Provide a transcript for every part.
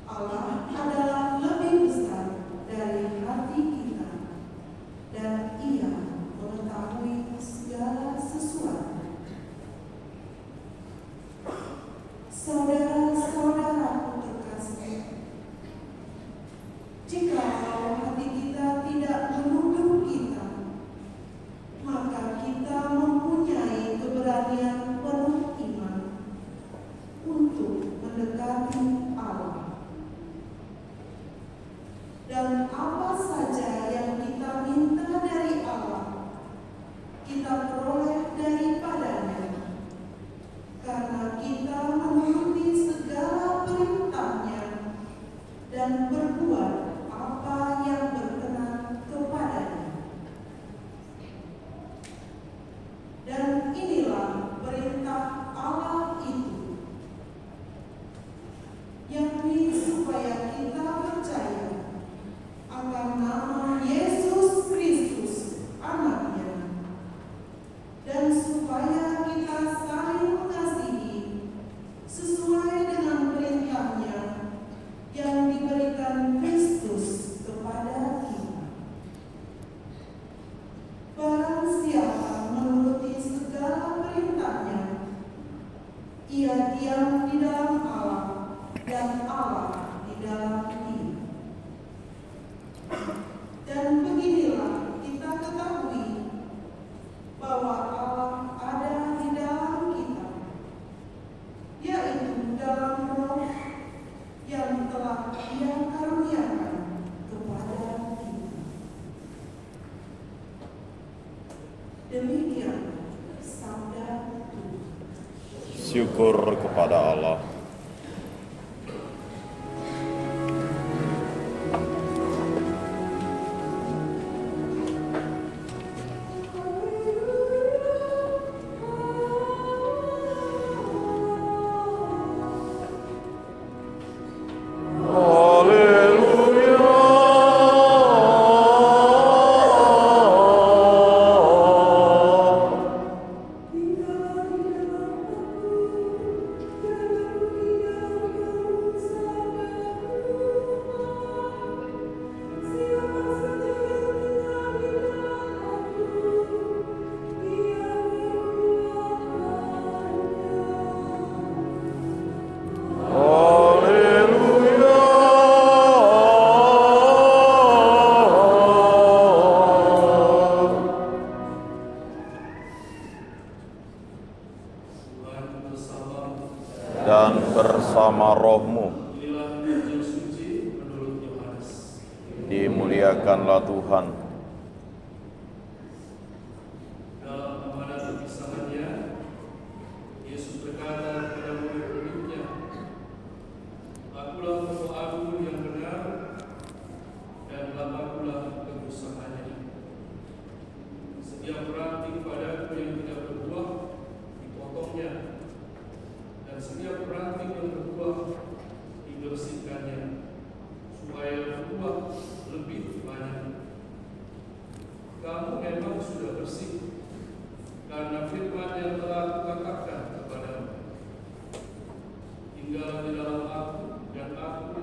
Allah adalah lebih besar dari hati kita, dan Ia mengetahui segala sesuatu. Saudara-saudaraku terkasih, jikalau hati kita tidak menuduh kita, maka kita mempunyai keberanian penuh iman untuk mendekati Allah. Dan apa saja yang kita minta dari Allah, kita peroleh daripadanya, karena kita menuruti segala perintahnya dan berbuat apa yang berkenan kepadanya. Dan inilah perintah Allah itu, yakni supaya kita percaya akan nama Yesus Kristus, Anaknya, dan supaya kita saling mengasihi sesuai dengan perintahnya yang diberikan Kristus kepada kita. Barang siapa menuruti segala perintahnya, ia diam di dalam Allah dan Allah di dalam dia. Dan beginilah kita ketahui bahwa Allah ada di dalam kita, yaitu dalam Roh yang telah Dia karuniakan kepada kita. Demikian sabda Tuhan. Syukur kepada Allah. Dan bersama rohmu, dimuliakanlah Tuhan. Dalam amanat kebisaannya, Yesus berkata kepada murid-muridnya, "Akulah pokok agung yang benar, dan Bapa-Kulah pengusahanya. Setiap ranting padaku yang tidak berbuah, dipotongnya, dan setiap ranting yang berbuah dibersihkannya, supaya berbuah lebih banyak. Kamu memang sudah bersih karena firman yang telah kukatakan kepadamu. Tinggal di dalam aku dan aku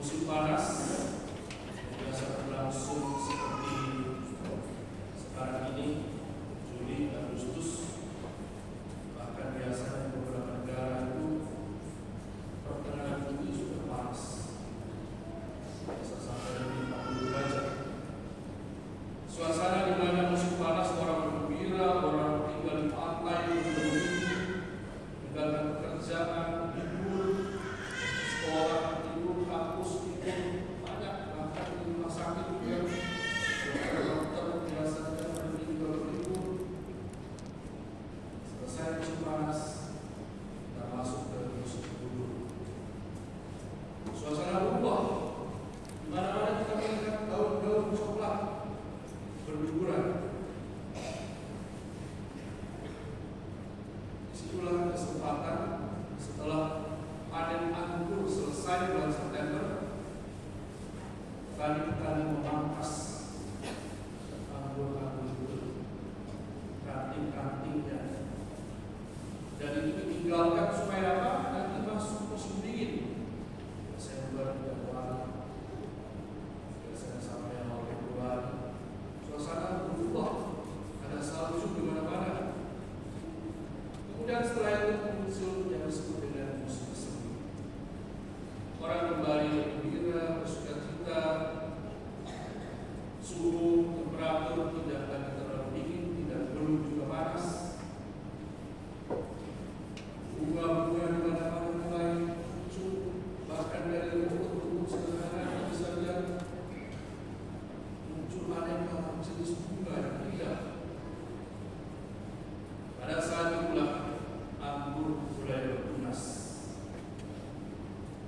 musim panas biasa berlangsung seperti sekarang ini, Juli, Agustus, bahkan biasanya beberapa negara itu pertengahan Juli sudah panas, bisa sampai lebih 40 derajat. Suasana di mana musim panas orang bergembira, orang tinggal di pantai, meninggalkan pekerjaan, libur, sekolah, libur, kampus, libur, banyak bahkan di rumah sakit juga. Dokter biasa tidak berhenti kalau libur. Selesai musim panas, kita masuk ke musim gugur. Suasana berubah. Di mana-mana kita melihat daun-daun coklat berguguran. Disitulah kesempatan setelah panen anggur selesai bulan September, petani-petani memangkas anggur-anggur itu, ranting-rantingnya, dan itu ditinggalkan supaya apa? Nanti masuk musim dingin, Desember, Januari, biasanya sampai awal Februari. Suasana berubah, ada salju di mana-mana. Kemudian setelah itu muncul yang disebut dengan musim semi. Orang kembali bergembira, bersukacita, suhu temperatur tidak lagi terlalu dingin, tidak belum juga panas. Bunga-bunga di mana-mana mulai muncul, bahkan dari rumput-rumput sederhana bisa lihat muncul aneka jenis bunga yang indah. Pada saat itulah anggur mulai bertunas.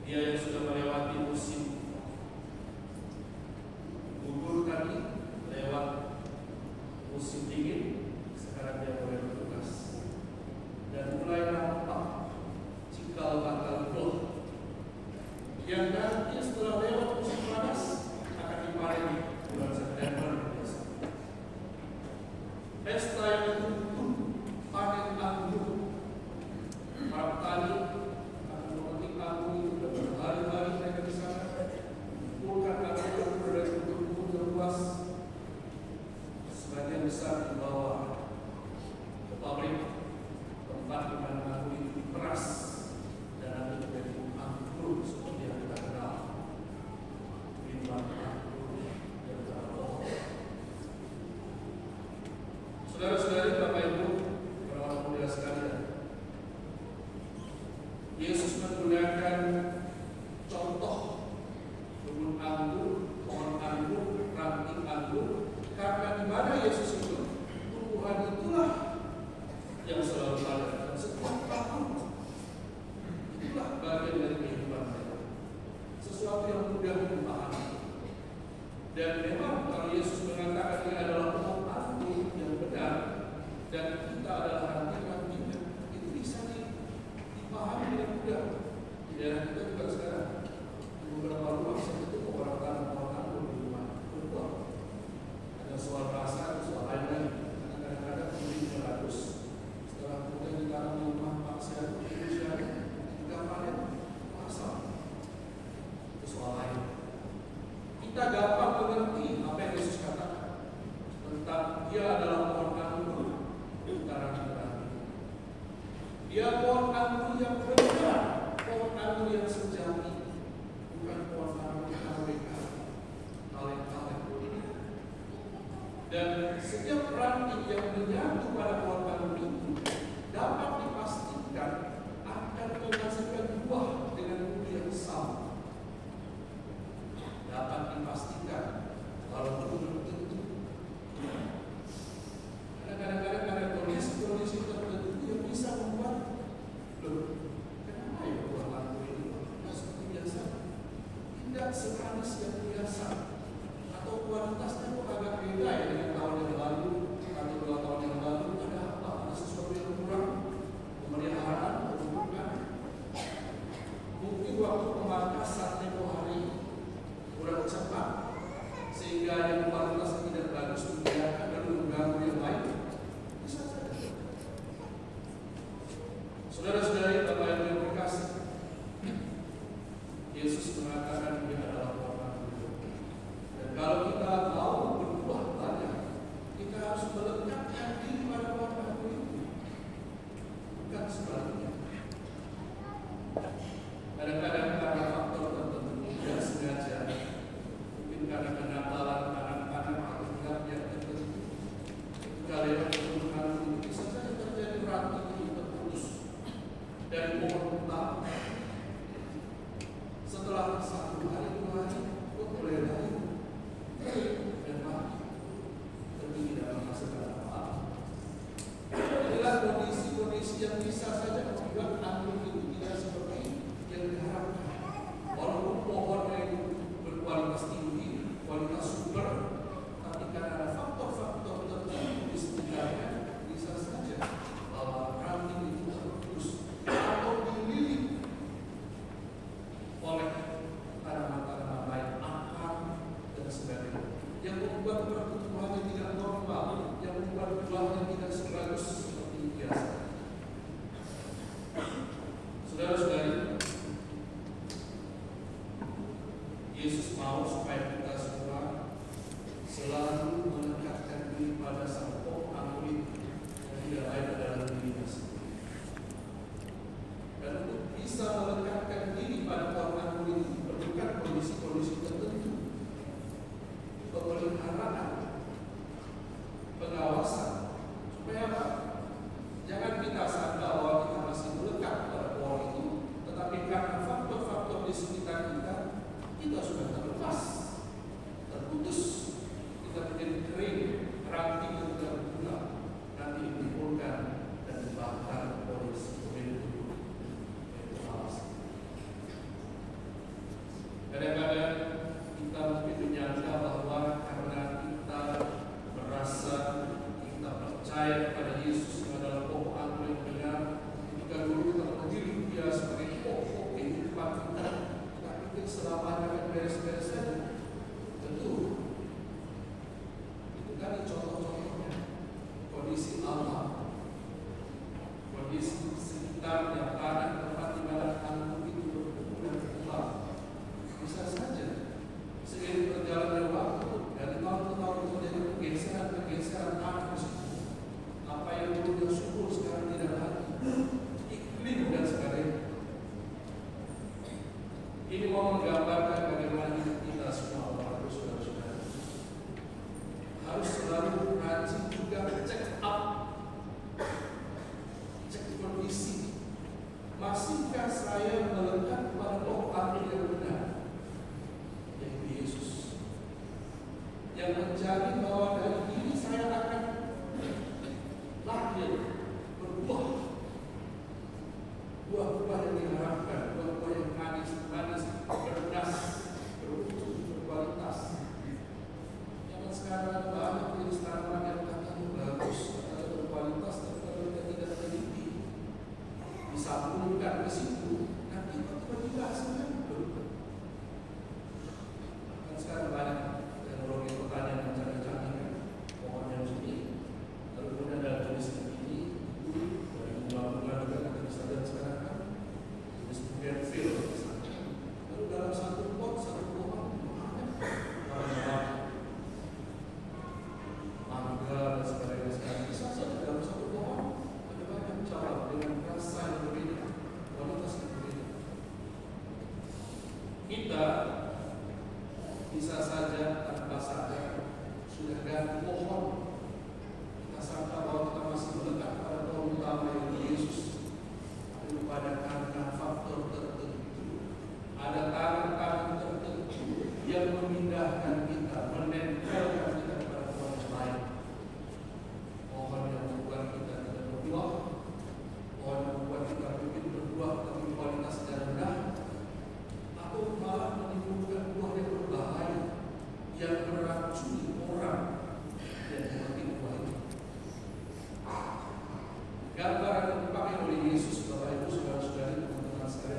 Dia yang sudah melewati musim gugur tadi, lewat musim dingin, sekarang dia mulai bertunas dan mulai nampak cikal bakal buah yang nanti setelah lewat musim panas akan dipanen bulan September biasa. Pesta yang ditutup panen anggur. Para petani akan memetik anggur itu dan berhari-hari mereka di sana mengumpulkan anggur dari kebun terluas. Sebagian besar dibawa ke pabrik tempat di mana anggur itu diperas dan nanti menjadi anggur seperti yang kita kenal. Minuman anggur yang terlalu. Saudara-saudari, Bapak Ibu, orang-orang muda sekalian, Yesus menggunakan contoh kebun anggur, pohon anggur, ranting anggur, karena di mana Yesus itu, tumbuhan itulah yang selalu ada dan setiap tahun itulah bagian dari kehidupan mereka. Sesuatu yang mudah dipahami. Dan memang kalau Yesus mengatakan ini adalah pohon anggur yang benar dan kita adalah ranting-rantingnya, itu bisa dipahami dengan mudah. Di daerah kita juga sekarang di beberapa rumah saya ketemu orang tanam pohon anggur di rumah berbuah. Ada soal rasa, ada soal lain lagi. Kadang-kadang belinya bagus. Setelah kemudian ditanam di rumah Pak Sehat, kita panen asal. Itu soal lain. Kita gampang mengerti apa yang Yesus katakan tentang dia adalah pohon anggur antara kita. Dia pohon anggur yang benar, pohon anggur yang sejati, bukan pohon anggur kaleng-kaleng. Dan setiap ranting yang menyatu pada pohon anggur itu dapat dipastikan akan menghasilkan buah dengan mutu yang sama. Dapat dipastikan walaupun belum tentu. Kadang-kadang ada kondisi-kondisi tertentu yang bisa membuat kenapa ya buah anggur ini seperti biasa tidak semanis yang biasa, atau kualitasnya kok agak beda ya dengan tahun yang lalu atau 2 tahun yang lalu. Ada apa? Ada sesuatu yang kurang, pemeliharaan atau bukan? Mungkin waktu pemangkasan tempoh hari kurang cepat sehingga yang kualitasnya tidak bagus membiarkan dan mengganggu yang lain. Bisa saja. Saudara-saudari, Bapak Ibu yang berkasih, Yesus mengatakan dia adalah Kadang-kadang karena faktor tertentu tidak sengaja, mungkin karena kenakalan anak-anak atau pihak yang tertentu, kalian berhubungan bisa saja terjadi rantai itu terputus dan mohon maaf. Setelah 1 hari 2 hari, kok mulai lagi dan mati, tapi tidak menghasilkan apa-apa. Inilah kondisi-kondisi yang bisa saja membuat anggur itu tidak seperti yang diharapkan. Walaupun pohonnya itu berkualitas tinggi, kualitas super, tapi karena ada faktor-faktor tertentu di sekitarnya, bisa saja bahwa ranting itu terputus atau dililit oleh tanaman-tanaman lain, akar dan sebagainya, yang membuat pertumbuhannya tidak normal, yang membuat buahnya tidak sebagus seperti biasa. Saudara-saudari, Yesus mau supaya kita semua selalu mendekatkan diri pada sang pohon anggur itu, yang tidak lain adalah dirinya sendiri. Dan untuk bisa melekatkan diri pada pohon anggur itu diperlukan kondisi-kondisi tertentu, pemeliharaan, pengawasan, supaya apa? Jangan kita sangka bahwa kita masih melekat pada pohon itu, tetapi karena faktor-faktor di sekitar kita sudah terlepas, terputus, kita menjadi kering, ranting yang tidak berguna, nanti ditimbulkan dan dibakar oleh pemilik itu alas. Kadang-kadang kita mungkin menyangka bahwa karena kita merasa kita percaya kepada Yesus adalah pohon anggur yang benar, ketika dulu kita berdiri dia sebagai pokok kehidupan kita pikir selamanya akan beres-beres saja. Tentu itu tadi contoh-contohnya kondisi alam, kondisi sekitar yang tanah tempat di mana anggur itu bertumbuh dan berkembang. Bisa saja seiring berjalannya waktu dari tahun ke tahun terjadi pergeseran tanah tersebut. Apa yang dulunya subur sekarang tidak lagi, iklim dan sebagainya. Ini mau menggambarkan bagaimana hidup kita semua orang saudara-saudara. Harus selalu rajin juga check up, cek kondisi. Masihkah saya melekat pada pohon anggur yang benar, yaitu Yesus, yang menjamin bahwa dari diri saya akan lahir berbuah, buah-buah yang diharapkan, buah-buah yang manis, berdas, bermutu, berkualitas. Zaman sekarang banyak jenis tanaman yang katanya bagus, katanya berkualitas, tapi kalau kita tidak teliti, disambungkan ke situ, nanti tiba-tiba hasilnya berubah. Kan sekarang banyak teknologi pertanian yang canggih-canggih kan, pohonnya sendiri, lalu kemudian ada jenis ini, dari bunga-bunga juga kita bisa lihat sekarang kan, jenis bougainville misalnya. Lalu dalam satu pot, satu pohon, mangga dan sebagainya sekarang bisa saja dalam satu pohon ada banyak cabang dengan rasa yang berbeda, kualitas yang berbeda. Kita bisa saja tanpa sadar sudah ganti pohon. Kita sangka bahwa kita masih melekat pada pohon utama yaitu Yesus. Lalu pada karena faktor tertentu, ada tangan-tangan tertentu yang memindahkan kita, menempelkan kita pada pohon yang lain. Pohon yang membuat kita tidak berbuah, pohon yang membuat kita mungkin berbuah tapi kualitasnya rendah, atau malah menimbulkan buah yang berbahaya, yang meracuni orang yang mengerti buah itu. Gambar yang dipakai oleh Yesus, Bapak Ibu, saudara-saudari, teman-teman sekalian,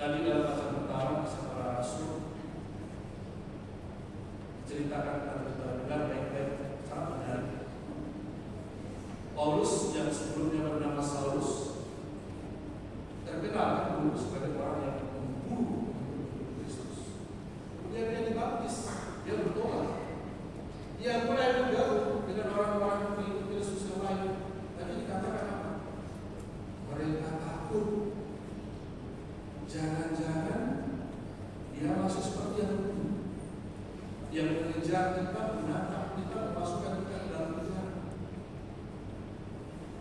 Tadi dalam bacaan pertama kisah para rasul diceritakan atau kita dengar baik-baik, sangat menarik. Paulus yang sebelumnya bernama Saulus terkenal dulu sebagai orang yang membunuh Kristus. Kemudian dia dibaptis, dia bertobat, dia mulai bergaul dengan orang-orang pengikut Kristus yang lain. Tadi dikatakan apa? Mereka takut. Jangan-jangan dia masih seperti yang mengejar kita, menatap kita, memasukkan kita ke dalam penjara.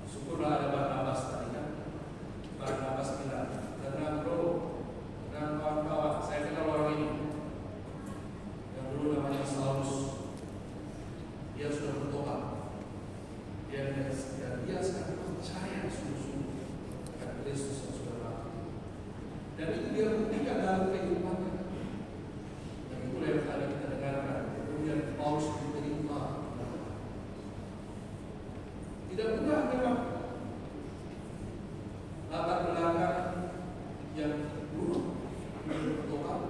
Syukurlah ada Barnabas tadi kan, Barnabas bilang, dan Andro dan kawan-kawan, saya kenal orang ini yang dulu namanya Saulus. Dia sudah bertobat, dia sekarang percaya sungguh-sungguh akan Kristus yang sudah mati. Dan itu dia buktikan dalam kehidupannya. Dan itulah yang tadi kita dengarkan. Kemudian Paulus diterima. Tidak mudah memang. Latar belakang yang buruk, bertobat,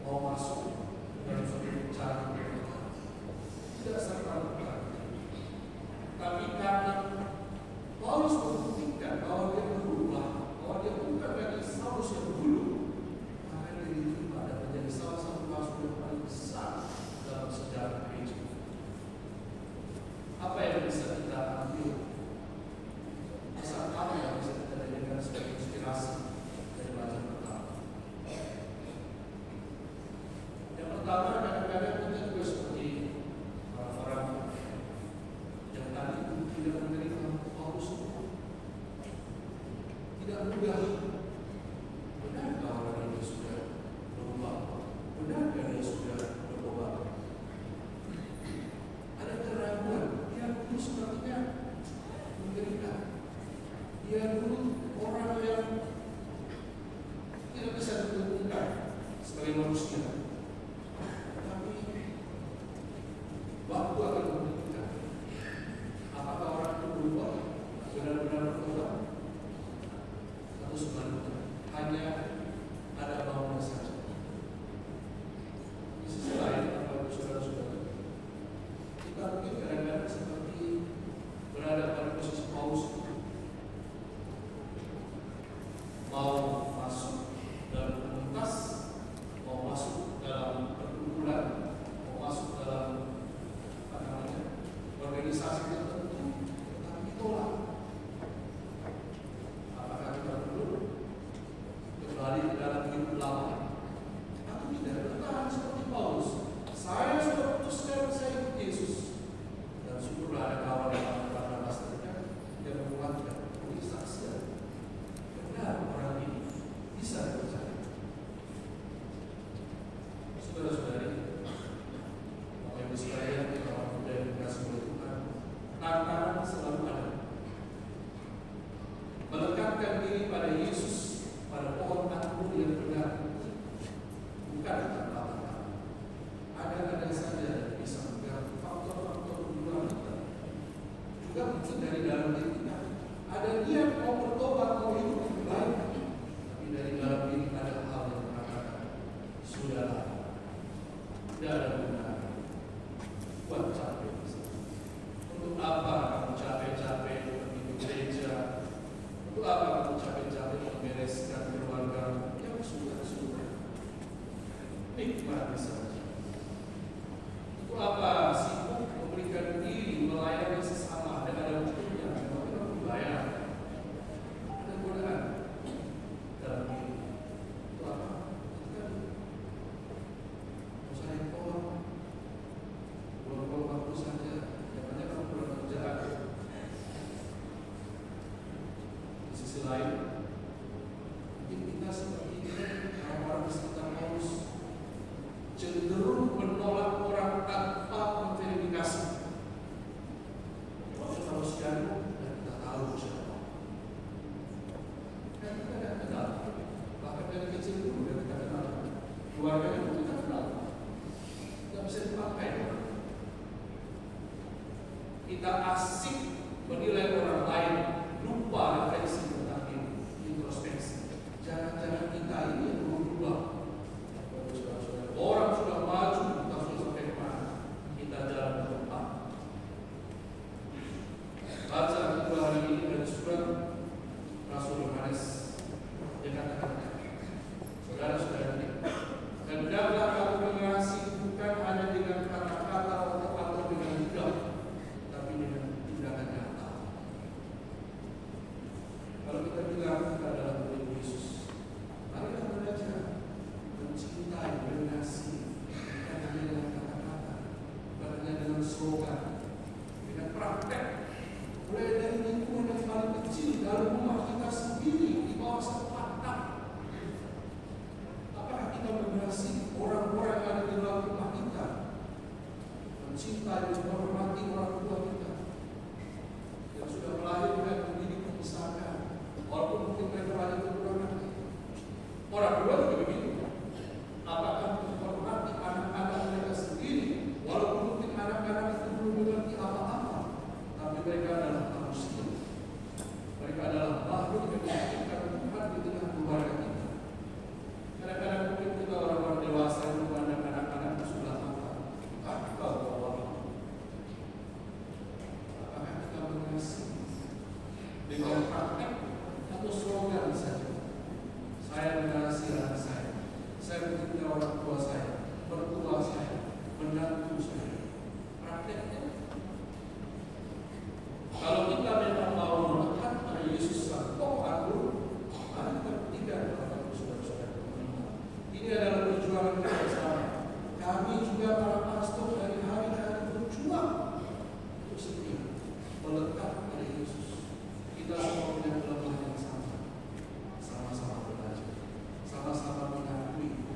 mau masuk dalam suatu cara bertobat. Tidak serta-merta. Tapi karena Paulus membuktikan bahwa dia berubah, bahwa dia bukan lagi Saulus yang dulu, maka dia diterima dan menjadi salah satu rasul yang paling besar dalam sejarah gereja. Apa yang bisa kita ambil? Pesan apa yang bisa kita jadikan sebagai inspirasi dari bacaan pertama? Yang pertama, kadang-kadang kita juga seperti orang-orang yang tadi tidak menerima Paulus. Tidak mudah. Benarkah orang ini sudah berubah? Benarkah dia sudah berubah? Ada keraguan. Dia dulu sepertinya menderita. Dia dulu orang yang tidak bisa ditentukan sebagai manusia. Tapi waktu akan membuktikan apakah orang itu berubah, benar-benar berubah, atau sebenarnya hanya ada maunya saja. Di sisi lain, Bapak Ibu Saudara-saudara, kita mungkin kadang-kadang seperti berada pada posisi Paulus, mau masuk dalam komunitas, mau masuk dalam perkumpulan, mau masuk dalam organisasi tertentu, tetapi tolak. Apakah kita perlu kembali ke dalam hidup lama? Atau tidak bertahan seperti Paulus? Saya sudah putuskan saya ikut Yesus. Dan syukurlah ada kawan yang Barnabas yang menguatkan kesaksian. Benar orang ini bisa dipercaya. Saudara-saudari, Bapak Ibu sekalian, orang muda yang dikasih oleh Tuhan, tantangan selalu ada. Melekatkan diri pada Yesus, pada pohon anggur yang benar, bukan tantangan. Ada saja yang bisa mengganggu faktor-faktor kehidupan kita. Juga mungkin dari dalam diri kita ada niat mau bertobat, mau hidup lebih baik, tapi dari dalam diri ada hal yang mengatakan sudahlah, tidak ada gunanya. Buat capek. Untuk apa kamu capek-capek pergi ke gereja? Untuk apa kamu capek-capek membereskan keluarga? Yang sudah nikmati saja. Untuk apa sibuk memberikan diri melayani sesama dan ada waktunya? Memang dibayar. Ada godaan dalam diri. Untuk apa? Saya tolong buat waktu saja. Jangan kamu pulang kerjaan. Di sisi lain, mungkin kita seperti ini, orang-orang di sekitar Paulus cenderung menolak orang tanpa memverifikasi. Kalau manusia dan kita tahu siapa. Dan kita tidak kenal. Bahkan dari kecil dulu kita kenal. Keluarganya pun kita kenal. Tidak bisa dipakai. Kita asik menilai orang lain, lupa refleksi tentang diri, introspeksi. Jangan-jangan kita ini saling menghormati orang tua kita yang sudah melahirkan, mendidik, membesarkan, walaupun mungkin mereka banyak kekurangan. Orang tua juga begitu. Apakah menghormati anak-anak mereka sendiri, walaupun mungkin anak-anak itu belum mengerti apa-apa, tapi mereka adalah manusia. Mereka adalah makhluk yang diciptakan Tuhan di tengah keluarga kita. Kadang-kadang mungkin kita orang-orang dewasa yang memandang anak-anak itu sudah mata. Apakah kita mengasihi dengan praktek atau slogan saja? Saya mengasihi anak saya mencintai orang tua saya, mertua saya, menantu saya. Prakteknya, kalau kita memang mau melekat pada Yesus sang Tuhan, mari kita tidak melakukan saudara-saudara. Ini adalah perjuangan kita bersama. Kami juga para pastor dari hari ke hari berjuang untuk setia melekat pada Yesus. Kita semua punya kelemahan yang sama, sama-sama belajar, sama-sama mengakui,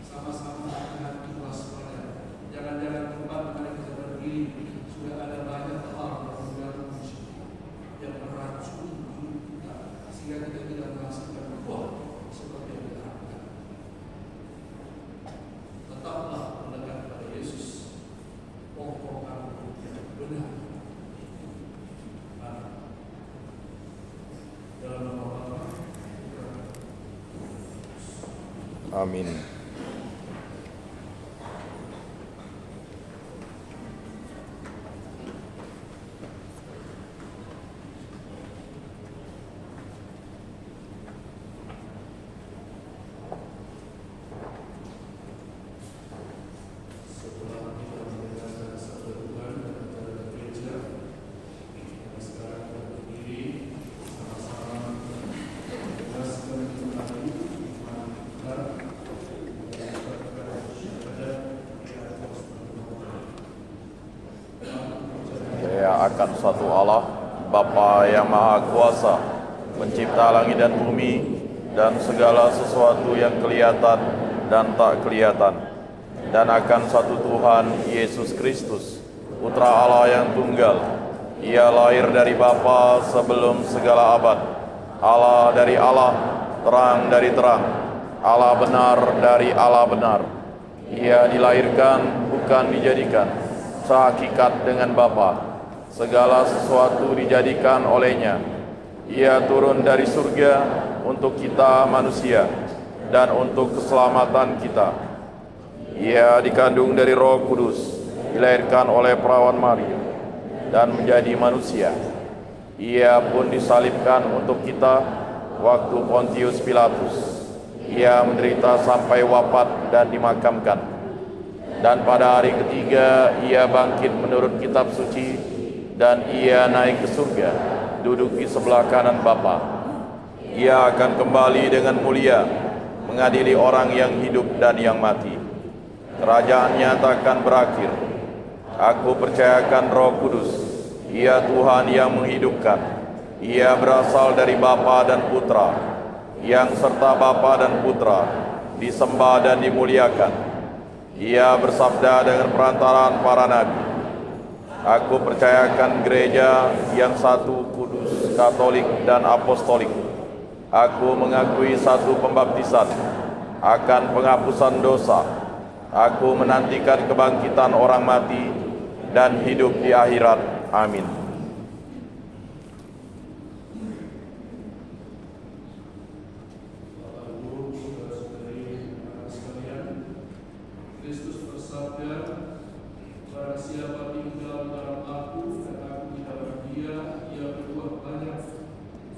sama-sama hati waspada. Jangan-jangan tempat mana kita berdiri sudah ada banyak hal yang mengganggu manusia, yang meracuni hidup kita, sehingga kita tidak menghasilkan buah seperti yang kita harapkan. Tetaplah mendekat pada Yesus, pokok kamu yang benar. Dalam nama Allah, Amin. setelah kita mendengarkan sabda Tuhan dan acara gereja, kita sekarang berdiri sama-sama menjelaskan tentang iman kita dan berkata syahadat di atas Percaya akan satu Allah, Bapa yang Maha Kuasa, pencipta langit dan bumi, dan segala sesuatu yang kelihatan dan tak kelihatan, dan akan satu Tuhan, Yesus Kristus, Putra Allah yang tunggal. Ia lahir dari Bapa sebelum segala abad, Allah dari Allah, terang dari terang, Allah benar dari Allah benar. Ia dilahirkan, bukan dijadikan, sehakikat dengan Bapa. Segala sesuatu dijadikan olehnya. Ia turun dari surga untuk kita manusia dan untuk keselamatan kita. Ia dikandung dari Roh Kudus, dilahirkan oleh perawan Maria, dan menjadi manusia. Ia pun disalibkan untuk kita waktu Pontius Pilatus. Ia menderita sampai wafat dan dimakamkan. Dan pada hari ketiga ia bangkit menurut kitab suci, dan ia naik ke surga, duduk di sebelah kanan Bapa. Ia akan kembali dengan mulia, mengadili orang yang hidup dan yang mati. Kerajaannya takkan berakhir. Aku percayakan Roh Kudus, Ia Tuhan yang menghidupkan. Ia berasal dari Bapa dan Putra, yang serta Bapa dan Putra disembah dan dimuliakan. Ia bersabda dengan perantaraan para nabi. Aku percayakan gereja yang satu, kudus, katolik, dan apostolik. Aku mengakui satu pembaptisan akan penghapusan dosa. Aku menantikan kebangkitan orang mati dan hidup di akhirat. Amin. Bapak Ibu, saudara-saudari, anak sekalian, Kristus bersabda, barang siapa tinggal dalam aku dan aku di dalam dia, ia berbuah banyak.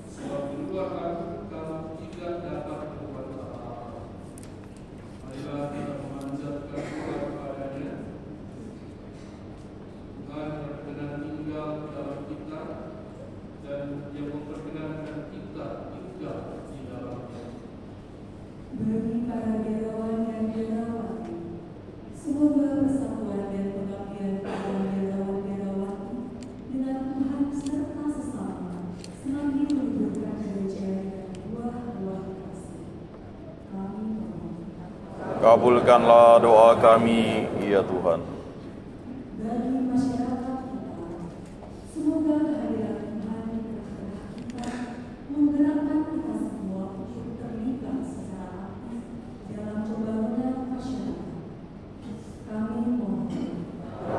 Sebab di luar aku kamu tidak dapat berbuat apa-apa. Marilah kita memanjatkan Tuhan kepadanya. Tuhan berkenan tinggal dalam kita, dan yang memperkenankan kita tinggal di dalamnya. Bagi para biarawan dan biarawati, semoga persatuan dan pengabdian para biarawan-biarawati dengan Tuhan serta sesama semakin menumbuhkan gereja dan buah-buah kasih. Kami mohon. Kabulkanlah doa kami, ya Tuhan. Bagi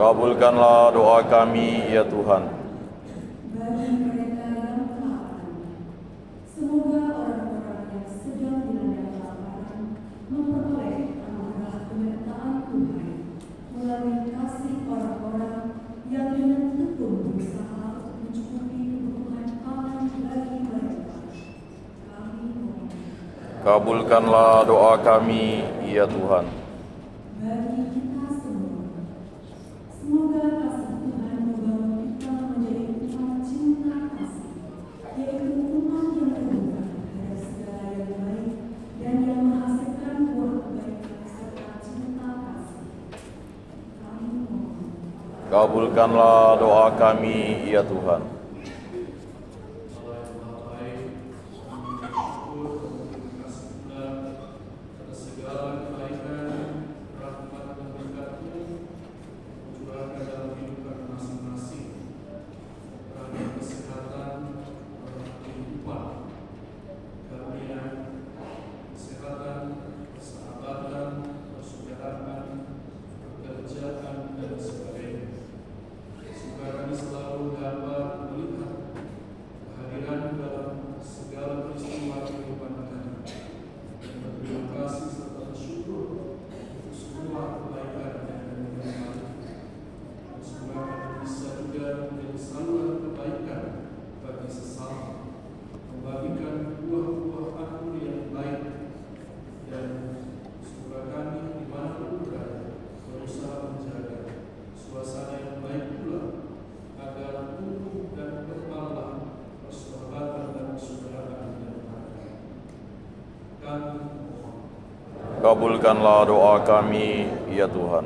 Kabulkanlah doa kami, ya Tuhan. Bagi mereka yang kelaparan, semoga orang-orang yang sedang dilanda kelaparan memperoleh anugerah penyertaan Tuhan melalui kasih orang-orang yang dengan tekun berusaha untuk mencukupi kebutuhan pangan bagi mereka. Kami mohon. Kabulkanlah doa kami, ya Tuhan. Bagi kita semua, semoga kasih Tuhan membangun kita menjadi umat cinta kasih, yaitu umat yang terbuka terhadap segala yang baik dan yang menghasilkan buah kebaikan serta cinta kasih. Kami mohon. Kabulkanlah doa kami, ya Tuhan. Kabulkanlah doa kami, ya Tuhan.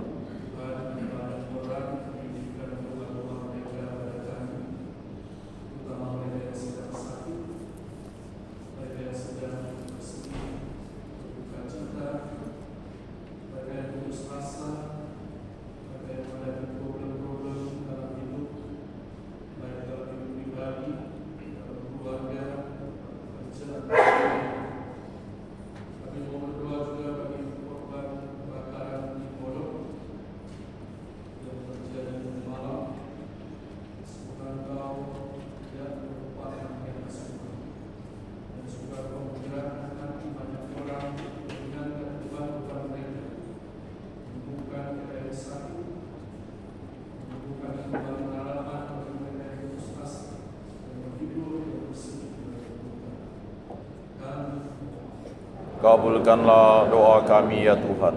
Kabulkanlah doa kami, ya Tuhan.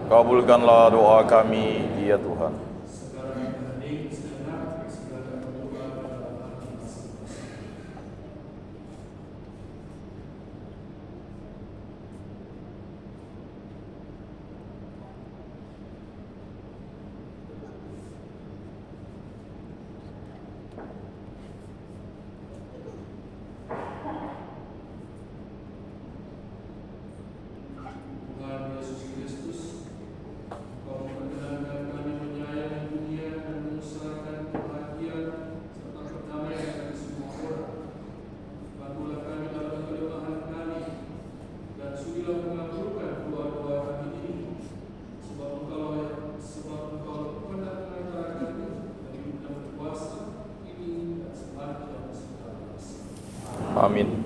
Kabulkanlah doa kami, ya Tuhan. Amin.